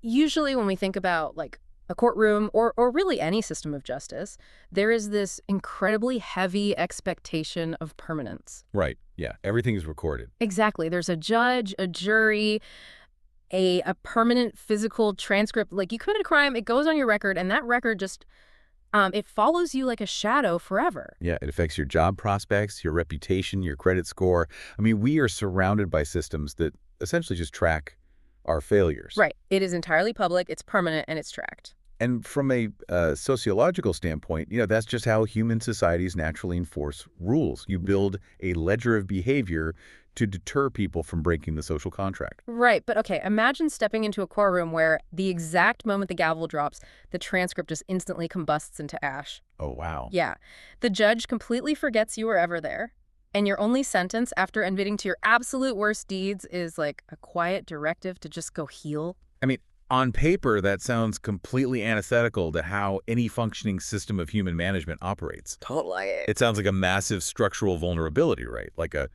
Usually when we think about like a courtroom or really any system of justice, there is this incredibly heavy expectation of permanence. Right. Yeah. Everything is recorded. Exactly. There's a judge, a jury, a permanent physical transcript. Like you commit a crime, it goes on your record, and that record just it follows you like a shadow forever. Yeah. It affects your job prospects, your reputation, your credit score. I mean, we are surrounded by systems that essentially just track our failures. Right. It is entirely public, it's permanent, and it's tracked. And from a sociological standpoint, that's just how human societies naturally enforce rules. You build a ledger of behavior to deter people from breaking the social contract. Right, but okay, imagine stepping into a courtroom where the exact moment the gavel drops, the transcript just instantly combusts into ash. Oh, wow. Yeah. The judge completely forgets you were ever there, and your only sentence after admitting to your absolute worst deeds is like a quiet directive to just go heal. I mean, on paper, that sounds completely antithetical to how any functioning system of human management operates. Totally. It sounds like a massive structural vulnerability, right? Like a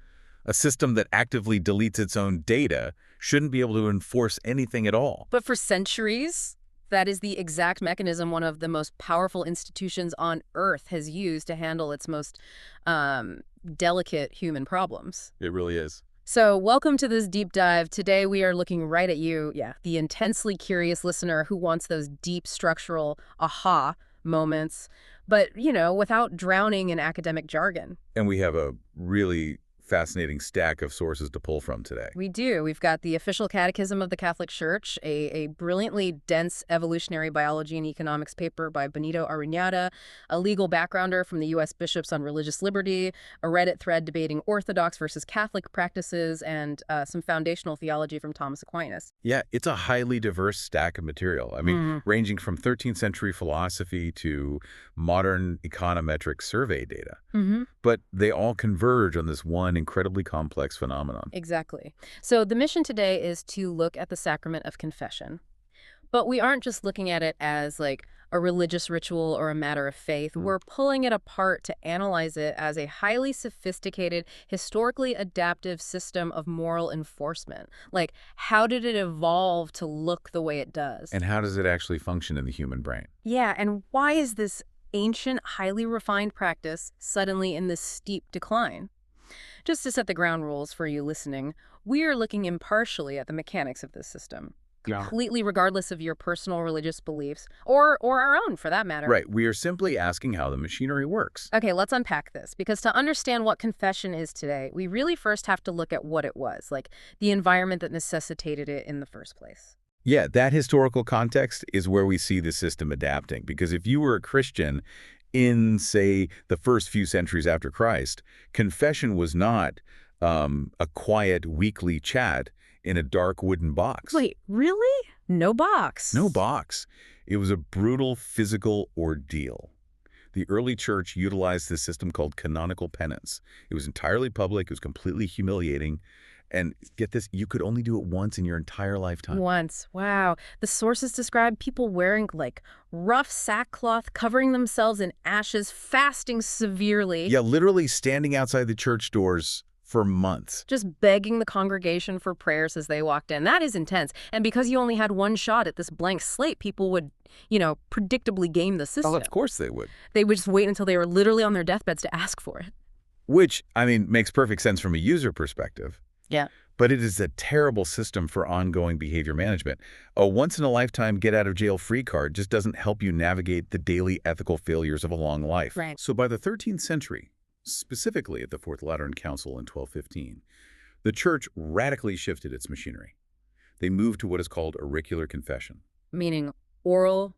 system that actively deletes its own data shouldn't be able to enforce anything at all. But for centuries, that is the exact mechanism one of the most powerful institutions on Earth has used to handle its most delicate human problems. It really is. So welcome to this deep dive. Today we are looking right at you, the intensely curious listener who wants those deep structural aha moments, but, without drowning in academic jargon. And we have a really fascinating stack of sources to pull from today. We do. We've got the Official Catechism of the Catholic Church, a brilliantly dense evolutionary biology and economics paper by Benito Ariñada, a legal backgrounder from the U.S. bishops on religious liberty, a Reddit thread debating Orthodox versus Catholic practices, and some foundational theology from Thomas Aquinas. Yeah, it's a highly diverse stack of material. I mean, ranging from 13th century philosophy to modern econometric survey data. But they all converge on this one incredibly complex phenomenon. Exactly. So the mission today is to look at the Sacrament of Confession. But we aren't just looking at it as like a religious ritual or a matter of faith. We're pulling it apart to analyze it as a highly sophisticated, historically adaptive system of moral enforcement. Like, how did it evolve to look the way it does? And how does it actually function in the human brain? Yeah, and why is this ancient, highly refined practice suddenly in this steep decline? Just to set the ground rules for you listening, we are looking impartially at the mechanics of this system, completely regardless of your personal religious beliefs, or our own, for that matter. Right. We are simply asking how the machinery works. Okay, let's unpack this, because to understand what confession is today, we really first have to look at what it was, like the environment that necessitated it in the first place. Yeah, that historical context is where we see the system adapting, because if you were a Christian in, say, the first few centuries after Christ, confession was not a quiet weekly chat in a dark wooden box. Wait, really? No box? No box. It was a brutal physical ordeal. The early church utilized this system called canonical penance. It was entirely public. It was completely humiliating. And get this, you could only do it once in your entire lifetime. Once. Wow. The sources describe people wearing like rough sackcloth, covering themselves in ashes, fasting severely. Yeah, literally standing outside the church doors for months. Just begging the congregation for prayers as they walked in. That is intense. And because you only had one shot at this blank slate, people would, predictably game the system. Oh, of course they would. They would just wait until they were literally on their deathbeds to ask for it. Which, I mean, makes perfect sense from a user perspective. Yeah. But it is a terrible system for ongoing behavior management. A once-in-a-lifetime get-out-of-jail-free card just doesn't help you navigate the daily ethical failures of a long life. Right. So by the 13th century, specifically at the Fourth Lateran Council in 1215, the Church radically shifted its machinery. They moved to what is called auricular confession. Meaning oral,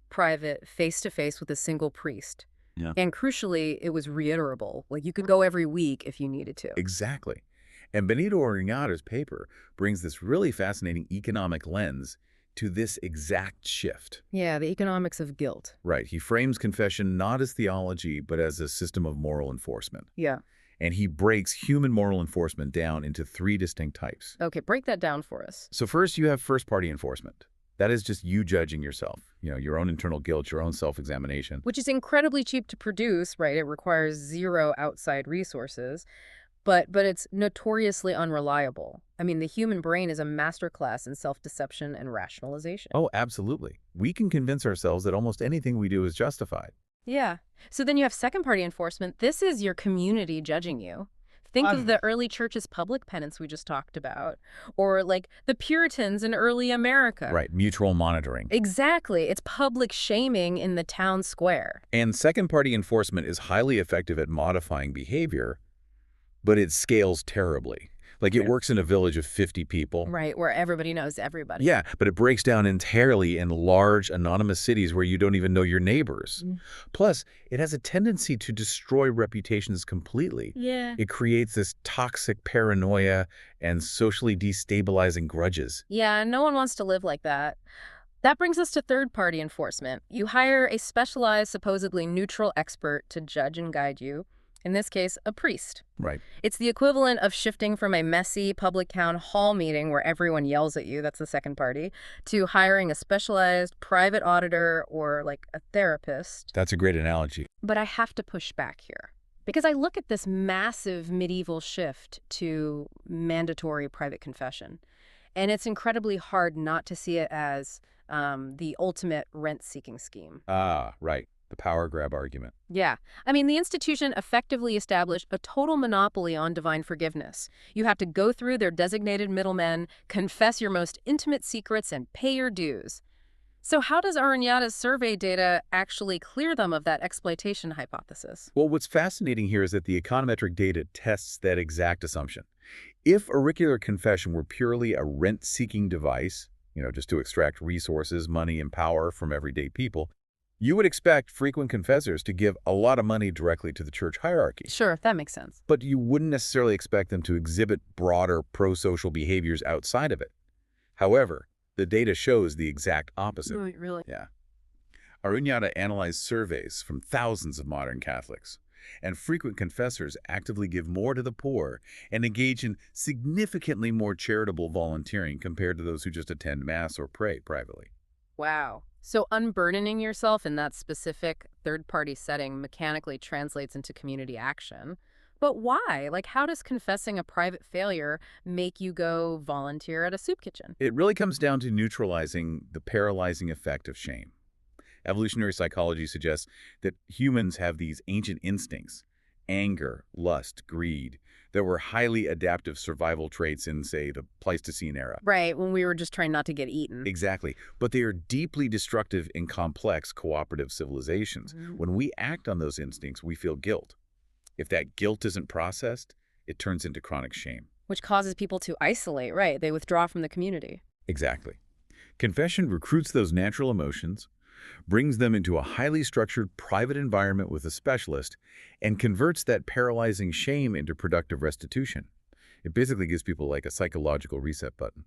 private, face-to-face with a single priest. Yeah. And crucially, it was reiterable. Like you could go every week if you needed to. Exactly. And Benito Ariñada's paper brings this really fascinating economic lens to this exact shift. Yeah, the economics of guilt. Right. He frames confession not as theology, but as a system of moral enforcement. Yeah. And he breaks human moral enforcement down into 3 distinct types. Okay, break that down for us. So first, you have first-party enforcement. That is just you judging yourself, your own internal guilt, your own self-examination. Which is incredibly cheap to produce, right? It requires 0 outside resources. but it's notoriously unreliable. I mean, the human brain is a masterclass in self-deception and rationalization. Oh, absolutely. We can convince ourselves that almost anything we do is justified. Yeah. So then you have second-party enforcement. This is your community judging you. Think of the early church's public penance we just talked about, or like the Puritans in early America. Right, mutual monitoring. Exactly. It's public shaming in the town square. And second-party enforcement is highly effective at modifying behavior, but it scales terribly. Like it works in a village of 50 people. Right, where everybody knows everybody. Yeah, but it breaks down entirely in large, anonymous cities where you don't even know your neighbors. Plus, it has a tendency to destroy reputations completely. Yeah. It creates this toxic paranoia and socially destabilizing grudges. Yeah, no one wants to live like that. That brings us to third-party enforcement. You hire a specialized, supposedly neutral expert to judge and guide you. In this case, a priest. Right. It's the equivalent of shifting from a messy public town hall meeting where everyone yells at you, that's the second party, to hiring a specialized private auditor or like a therapist. That's a great analogy. But I have to push back here because I look at this massive medieval shift to mandatory private confession, and it's incredibly hard not to see it as the ultimate rent-seeking scheme. Ah, right. The power grab argument. Yeah. I mean, the institution effectively established a total monopoly on divine forgiveness. You have to go through their designated middlemen, confess your most intimate secrets, and pay your dues. So how does Arunyata's survey data actually clear them of that exploitation hypothesis? Well, what's fascinating here is that the econometric data tests that exact assumption. If auricular confession were purely a rent-seeking device, just to extract resources, money, and power from everyday people, you would expect frequent confessors to give a lot of money directly to the church hierarchy. Sure, that makes sense. But you wouldn't necessarily expect them to exhibit broader pro-social behaviors outside of it. However, the data shows the exact opposite. Really? Yeah. Arunyata analyzed surveys from thousands of modern Catholics, and frequent confessors actively give more to the poor and engage in significantly more charitable volunteering compared to those who just attend Mass or pray privately. Wow. So unburdening yourself in that specific third-party setting mechanically translates into community action. But why? Like, how does confessing a private failure make you go volunteer at a soup kitchen? It really comes down to neutralizing the paralyzing effect of shame. Evolutionary psychology suggests that humans have these ancient instincts, anger, lust, greed, that were highly adaptive survival traits in, say, the Pleistocene era. Right, when we were just trying not to get eaten. Exactly. But they are deeply destructive in complex cooperative civilizations. When we act on those instincts, we feel guilt. If that guilt isn't processed, it turns into chronic shame. Which causes people to isolate, right? They withdraw from the community. Exactly. Confession recruits those natural emotions, brings them into a highly structured private environment with a specialist, and converts that paralyzing shame into productive restitution. It basically gives people like a psychological reset button.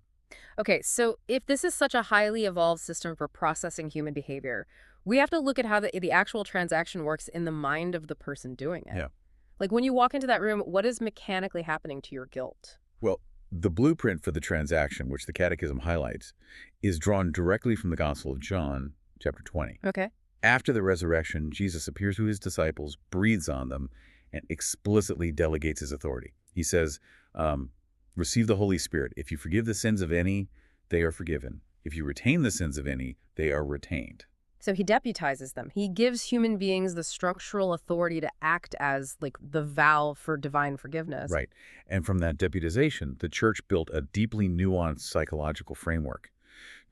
Okay, so if this is such a highly evolved system for processing human behavior, we have to look at how the actual transaction works in the mind of the person doing it. Yeah. Like when you walk into that room, what is mechanically happening to your guilt? Well, the blueprint for the transaction, which the Catechism highlights, is drawn directly from the Gospel of John, chapter 20. Okay. After the resurrection, Jesus appears to his disciples, breathes on them, and explicitly delegates his authority. He says, receive the Holy Spirit. If you forgive the sins of any, they are forgiven. If you retain the sins of any, they are retained. So he deputizes them. He gives human beings the structural authority to act as like the valve for divine forgiveness. Right. And from that deputization, the church built a deeply nuanced psychological framework.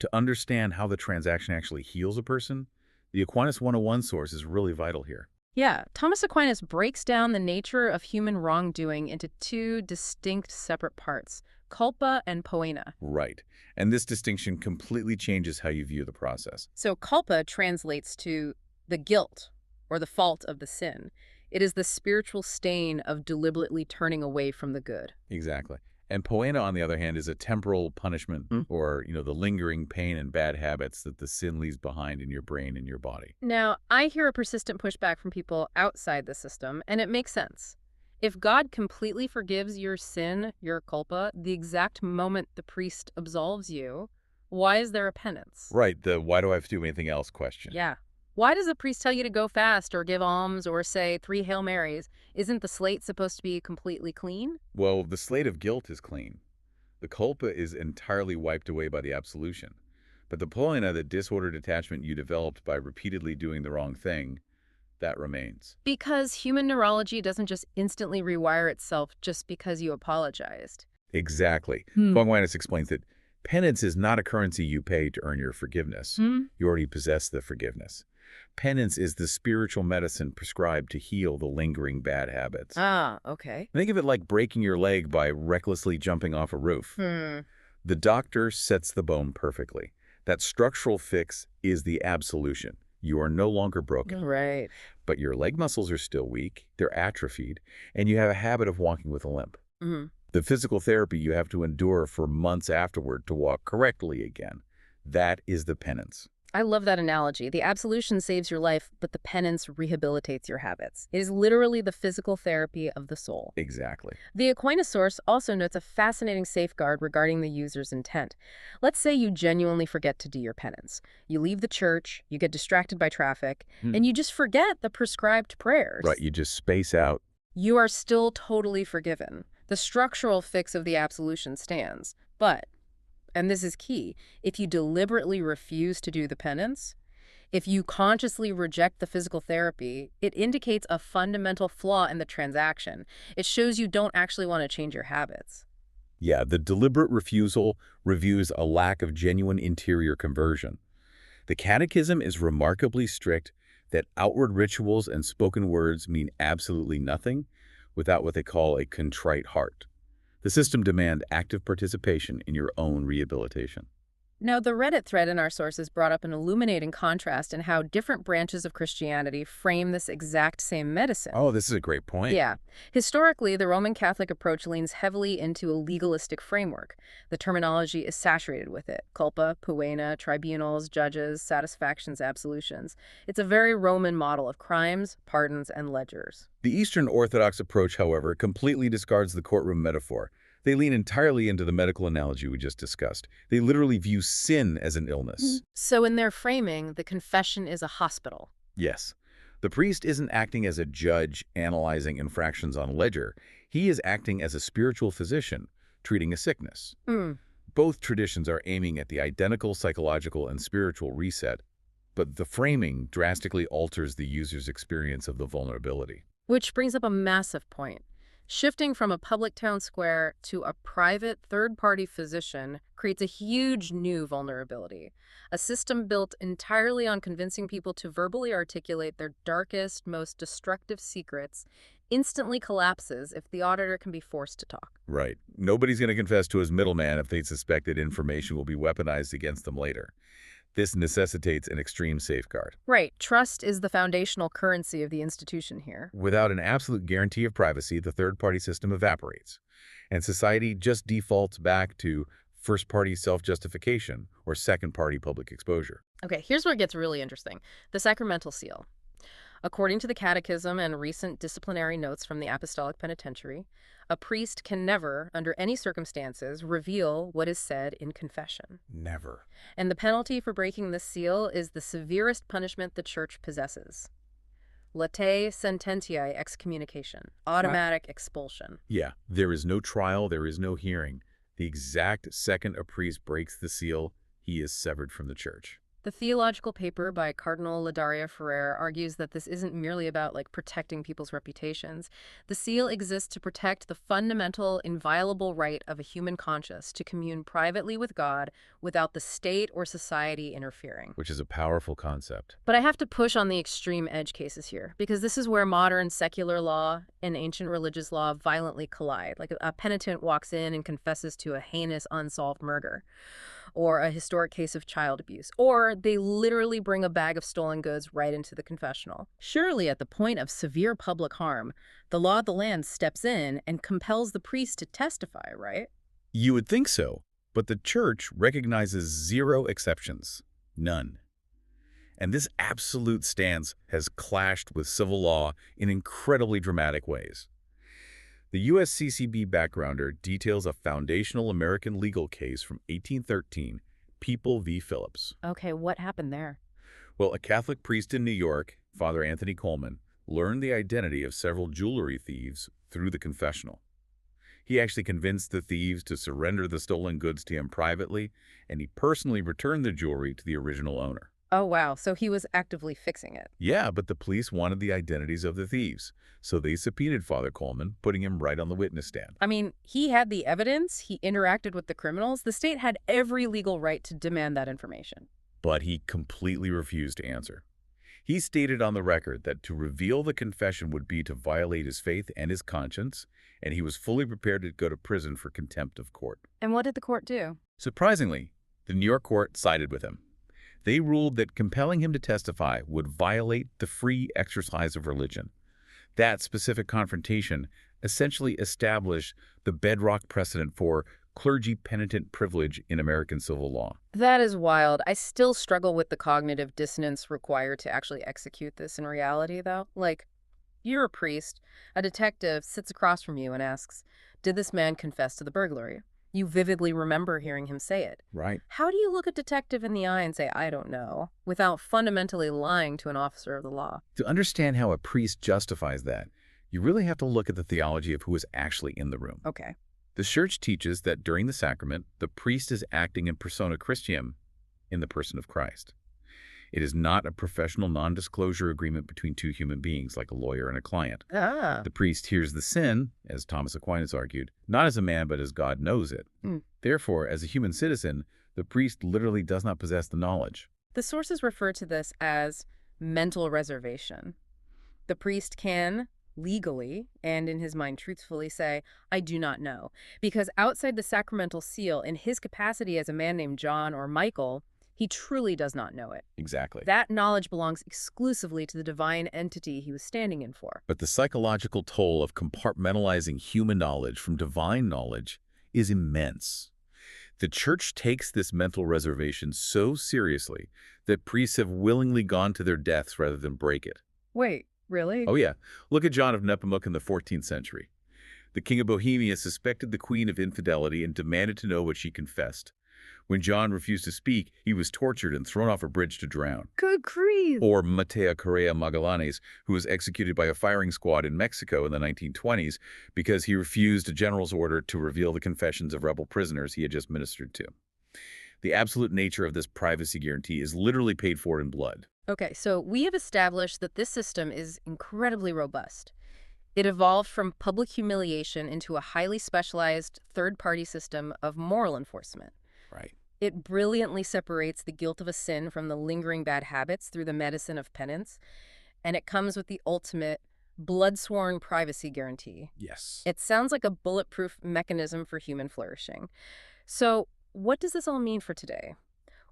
To understand how the transaction actually heals a person, the Aquinas 101 source is really vital here. Yeah, Thomas Aquinas breaks down the nature of human wrongdoing into two distinct separate parts, culpa and poena. Right. And this distinction completely changes how you view the process. So culpa translates to the guilt or the fault of the sin. It is the spiritual stain of deliberately turning away from the good. Exactly. And poena, on the other hand, is a temporal punishment or, the lingering pain and bad habits that the sin leaves behind in your brain and your body. Now, I hear a persistent pushback from people outside the system, and it makes sense. If God completely forgives your sin, your culpa, the exact moment the priest absolves you, why is there a penance? Right. The why do I have to do anything else question. Yeah. Why does a priest tell you to go fast or give alms or say 3 Hail Marys? Isn't the slate supposed to be completely clean? Well, the slate of guilt is clean. The culpa is entirely wiped away by the absolution. But the poina, the disordered attachment you developed by repeatedly doing the wrong thing, that remains. Because human neurology doesn't just instantly rewire itself just because you apologized. Exactly. Hmm. Aquinas explains that penance is not a currency you pay to earn your forgiveness. Hmm? You already possess the forgiveness. Penance is the spiritual medicine prescribed to heal the lingering bad habits. Ah, okay. Think of it like breaking your leg by recklessly jumping off a roof. Hmm. The doctor sets the bone perfectly. That structural fix is the absolution. You are no longer broken. Right. But your leg muscles are still weak, they're atrophied, and you have a habit of walking with a limp. Hmm. The physical therapy you have to endure for months afterward to walk correctly again. That is the penance. I love that analogy. The absolution saves your life, but the penance rehabilitates your habits. It is literally the physical therapy of the soul. Exactly. The Aquinas source also notes a fascinating safeguard regarding the user's intent. Let's say you genuinely forget to do your penance. You leave the church, you get distracted by traffic, and you just forget the prescribed prayers. Right, you just space out. You are still totally forgiven. The structural fix of the absolution stands. But, and this is key, if you deliberately refuse to do the penance, if you consciously reject the physical therapy, it indicates a fundamental flaw in the transaction. It shows you don't actually want to change your habits. Yeah, the deliberate refusal reveals a lack of genuine interior conversion. The Catechism is remarkably strict that outward rituals and spoken words mean absolutely nothing without what they call a contrite heart. The system demands active participation in your own rehabilitation. Now, the Reddit thread in our sources brought up an illuminating contrast in how different branches of Christianity frame this exact same medicine. Oh, this is a great point. Yeah. Historically, the Roman Catholic approach leans heavily into a legalistic framework. The terminology is saturated with it. Culpa, poena, tribunals, judges, satisfactions, absolutions. It's a very Roman model of crimes, pardons, and ledgers. The Eastern Orthodox approach, however, completely discards the courtroom metaphor. They lean entirely into the medical analogy we just discussed. They literally view sin as an illness. So in their framing, the confession is a hospital. Yes. The priest isn't acting as a judge analyzing infractions on a ledger. He is acting as a spiritual physician, treating a sickness. Mm. Both traditions are aiming at the identical psychological and spiritual reset, but the framing drastically alters the user's experience of the vulnerability. Which brings up a massive point. Shifting from a public town square to a private third-party physician creates a huge new vulnerability. A system built entirely on convincing people to verbally articulate their darkest, most destructive secrets instantly collapses if the auditor can be forced to talk. Right. Nobody's going to confess to his middleman if they suspect that information will be weaponized against them later. This necessitates an extreme safeguard. Right. Trust is the foundational currency of the institution here. Without an absolute guarantee of privacy, the third-party system evaporates, and society just defaults back to first-party self-justification or second-party public exposure. Okay, here's where it gets really interesting. The sacramental seal. According to the Catechism and recent disciplinary notes from the Apostolic Penitentiary, a priest can never, under any circumstances, reveal what is said in confession. Never. And the penalty for breaking this seal is the severest punishment the Church possesses. Latae sententiae excommunication, automatic expulsion. Yeah, there is no trial, there is no hearing. The exact second a priest breaks the seal, he is severed from the Church. The theological paper by Cardinal Ladaria Ferrer argues that this isn't merely about protecting people's reputations. The seal exists to protect the fundamental, inviolable right of a human conscience to commune privately with God without the state or society interfering. Which is a powerful concept. But I have to push on the extreme edge cases here, because this is where modern secular law and ancient religious law violently collide. Like a penitent walks in and confesses to a heinous unsolved murder, or a historic case of child abuse, or they literally bring a bag of stolen goods right into the confessional. Surely at the point of severe public harm, the law of the land steps in and compels the priest to testify, right? You would think so, but the Church recognizes zero exceptions. None. And this absolute stance has clashed with civil law in incredibly dramatic ways. The U.S. CCB backgrounder details a foundational American legal case from 1813, People v. Phillips. Okay, what happened there? Well, a Catholic priest in New York, Father Anthony Coleman, learned the identity of several jewelry thieves through the confessional. He actually convinced the thieves to surrender the stolen goods to him privately, and he personally returned the jewelry to the original owner. Oh, wow. So he was actively fixing it. Yeah, but the police wanted the identities of the thieves, so they subpoenaed Father Coleman, putting him right on the witness stand. I mean, he had the evidence. He interacted with the criminals. The state had every legal right to demand that information. But he completely refused to answer. He stated on the record that to reveal the confession would be to violate his faith and his conscience, and he was fully prepared to go to prison for contempt of court. And what did the court do? Surprisingly, the New York court sided with him. They ruled that compelling him to testify would violate the free exercise of religion. That specific confrontation essentially established the bedrock precedent for clergy penitent privilege in American civil law. That is wild. I still struggle with the cognitive dissonance required to actually execute this in reality, though. Like, you're a priest. A detective sits across from you and asks, did this man confess to the burglary? You vividly remember hearing him say it. Right. How do you look a detective in the eye and say, I don't know, without fundamentally lying to an officer of the law? To understand how a priest justifies that, you really have to look at the theology of who is actually in the room. Okay. The Church teaches that during the sacrament, the priest is acting in persona Christium, in the person of Christ. It is not a professional non-disclosure agreement between two human beings like a lawyer and a client. Ah. The priest hears the sin, as Thomas Aquinas argued, not as a man but as God knows it. Therefore, as a human citizen, the priest literally does not possess the knowledge. The sources refer to this as mental reservation. The priest can legally and in his mind truthfully say, I do not know, because outside the sacramental seal, in his capacity as a man named John or Michael, he truly does not know it. Exactly. That knowledge belongs exclusively to the divine entity he was standing in for. But the psychological toll of compartmentalizing human knowledge from divine knowledge is immense. The Church takes this mental reservation so seriously that priests have willingly gone to their deaths rather than break it. Wait, really? Oh yeah, look at John of Nepomuc in the 14th century. The king of Bohemia suspected the queen of infidelity and demanded to know what she confessed. When John refused to speak, he was tortured and thrown off a bridge to drown. Good grief. Or Mateo Correa Magallanes, who was executed by a firing squad in Mexico in the 1920s because he refused a general's order to reveal the confessions of rebel prisoners he had just ministered to. The absolute nature of this privacy guarantee is literally paid for in blood. Okay, so we have established that this system is incredibly robust. It evolved from public humiliation into a highly specialized third-party system of moral enforcement. Right. It brilliantly separates the guilt of a sin from the lingering bad habits through the medicine of penance, and it comes with the ultimate blood-sworn privacy guarantee. Yes. It sounds like a bulletproof mechanism for human flourishing. So what does this all mean for today?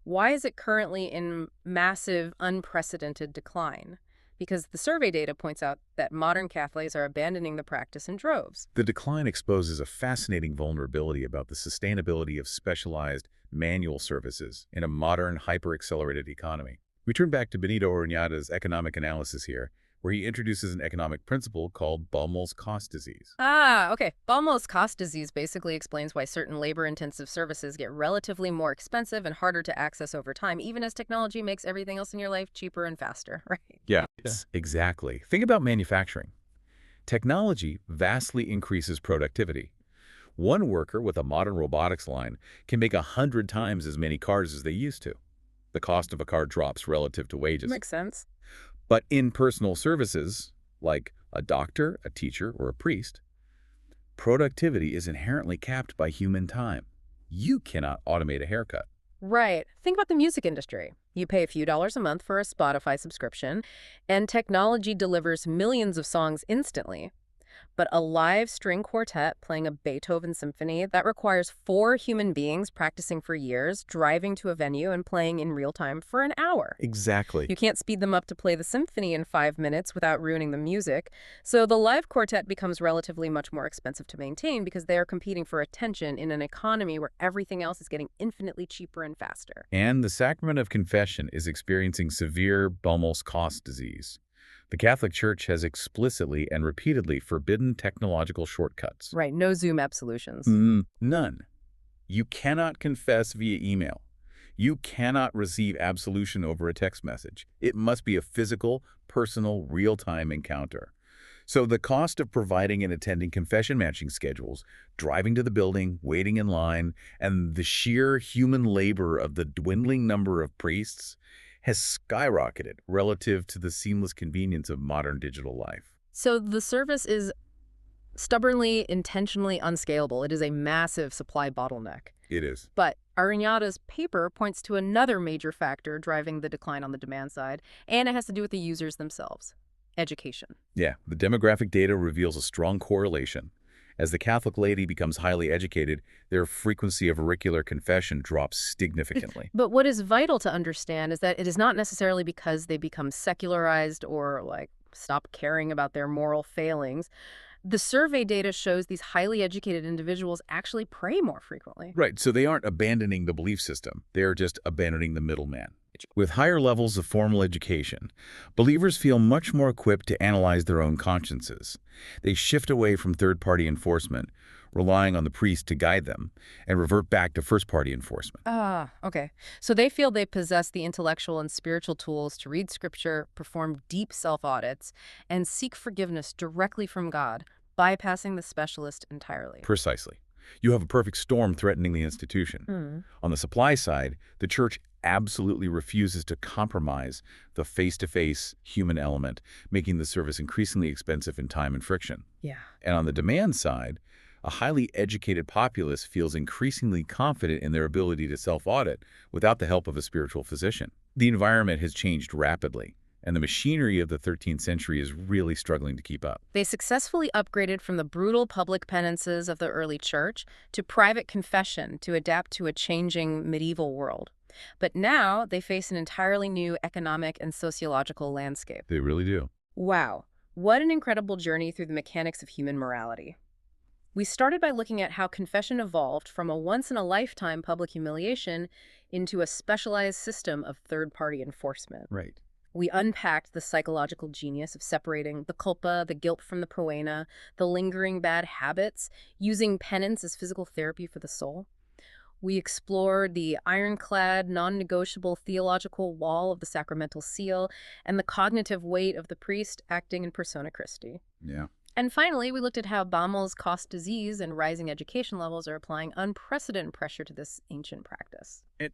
Why is it currently in massive, unprecedented decline? Because the survey data points out that modern Catholics are abandoning the practice in droves. The decline exposes a fascinating vulnerability about the sustainability of specialized manual services in a modern, hyper-accelerated economy. We turn back to Benito Oronhata's economic analysis here, where he introduces an economic principle called Baumol's cost disease. Ah, okay. Baumol's cost disease basically explains why certain labor-intensive services get relatively more expensive and harder to access over time, even as technology makes everything else in your life cheaper and faster, right? Yeah. Exactly. Think about manufacturing. Technology vastly increases productivity. One worker with a modern robotics line can make 100 times as many cars as they used to. The cost of a car drops relative to wages. Makes sense. But in personal services, like a doctor, a teacher, or a priest, productivity is inherently capped by human time. You cannot automate a haircut. Right. Think about the music industry. You pay a few dollars a month for a Spotify subscription, and technology delivers millions of songs instantly. But a live string quartet playing a Beethoven symphony, that requires 4 human beings practicing for years, driving to a venue and playing in real time for an hour. Exactly. You can't speed them up to play the symphony in 5 minutes without ruining the music. So the live quartet becomes relatively much more expensive to maintain because they are competing for attention in an economy where everything else is getting infinitely cheaper and faster. And the Sacrament of Confession is experiencing severe Baumol's cost disease. The Catholic Church has explicitly and repeatedly forbidden technological shortcuts. Right, no Zoom absolutions. None. You cannot confess via email. You cannot receive absolution over a text message. It must be a physical, personal, real-time encounter. So the cost of providing and attending confession matching schedules, driving to the building, waiting in line, and the sheer human labor of the dwindling number of priests has skyrocketed relative to the seamless convenience of modern digital life. So the service is stubbornly, intentionally unscalable. It is a massive supply bottleneck. It is. But Arignata's paper points to another major factor driving the decline on the demand side, and it has to do with the users themselves: education. Yeah, the demographic data reveals a strong correlation. As the Catholic laity becomes highly educated, their frequency of auricular confession drops significantly. But what is vital to understand is that it is not necessarily because they become secularized or, like, stop caring about their moral failings. The survey data shows these highly educated individuals actually pray more frequently. Right, so they aren't abandoning the belief system. They're just abandoning the middleman. With higher levels of formal education, believers feel much more equipped to analyze their own consciences. They shift away from third-party enforcement, relying on the priest to guide them, and revert back to first-party enforcement. Ah, okay. So they feel they possess the intellectual and spiritual tools to read scripture, perform deep self-audits, and seek forgiveness directly from God, bypassing the specialist entirely. Precisely. You have a perfect storm threatening the institution. On the supply side, the Church absolutely refuses to compromise the face-to-face human element, making the service increasingly expensive in time and friction. Yeah. And on the demand side, a highly educated populace feels increasingly confident in their ability to self-audit without the help of a spiritual physician. The environment has changed rapidly, and the machinery of the 13th century is really struggling to keep up. They successfully upgraded from the brutal public penances of the early church to private confession to adapt to a changing medieval world. But now they face an entirely new economic and sociological landscape. They really do. Wow, what an incredible journey through the mechanics of human morality. We started by looking at how confession evolved from a once-in-a-lifetime public humiliation into a specialized system of third-party enforcement. Right. We unpacked the psychological genius of separating the culpa, the guilt from the proena, the lingering bad habits, using penance as physical therapy for the soul. We explored the ironclad, non-negotiable theological wall of the sacramental seal and the cognitive weight of the priest acting in persona Christi. Yeah. And finally, we looked at how Baumol's cost disease and rising education levels are applying unprecedented pressure to this ancient practice. And,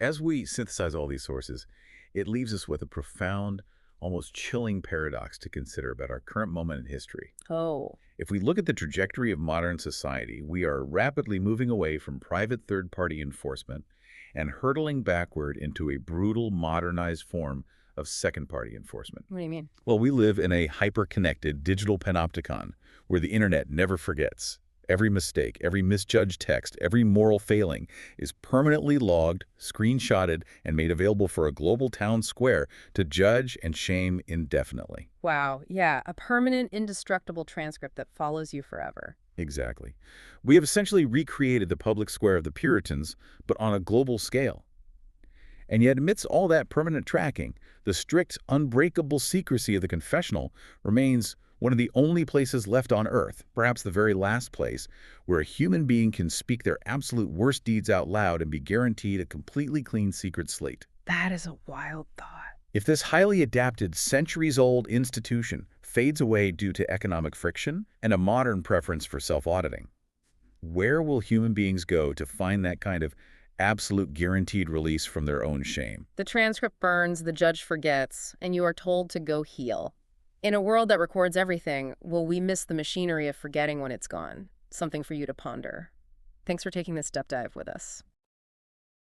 as we synthesize all these sources, it leaves us with a profound, almost chilling paradox to consider about our current moment in history. Oh. If we look at the trajectory of modern society, we are rapidly moving away from private third-party enforcement and hurtling backward into a brutal, modernized form of second-party enforcement. What do you mean? Well, we live in a hyper-connected digital panopticon where the internet never forgets. Every mistake, every misjudged text, every moral failing is permanently logged, screenshotted, and made available for a global town square to judge and shame indefinitely. Wow, yeah, a permanent, indestructible transcript that follows you forever. Exactly. We have essentially recreated the public square of the Puritans, but on a global scale. And yet, amidst all that permanent tracking, the strict, unbreakable secrecy of the confessional remains one of the only places left on Earth, perhaps the very last place, where a human being can speak their absolute worst deeds out loud and be guaranteed a completely clean secret slate. That is a wild thought. If this highly adapted, centuries-old institution fades away due to economic friction and a modern preference for self-auditing, where will human beings go to find that kind of absolute guaranteed release from their own shame? The transcript burns, the judge forgets, and you are told to go heal. In a world that records everything, will we miss the machinery of forgetting when it's gone? Something for you to ponder. Thanks for taking this step dive with us.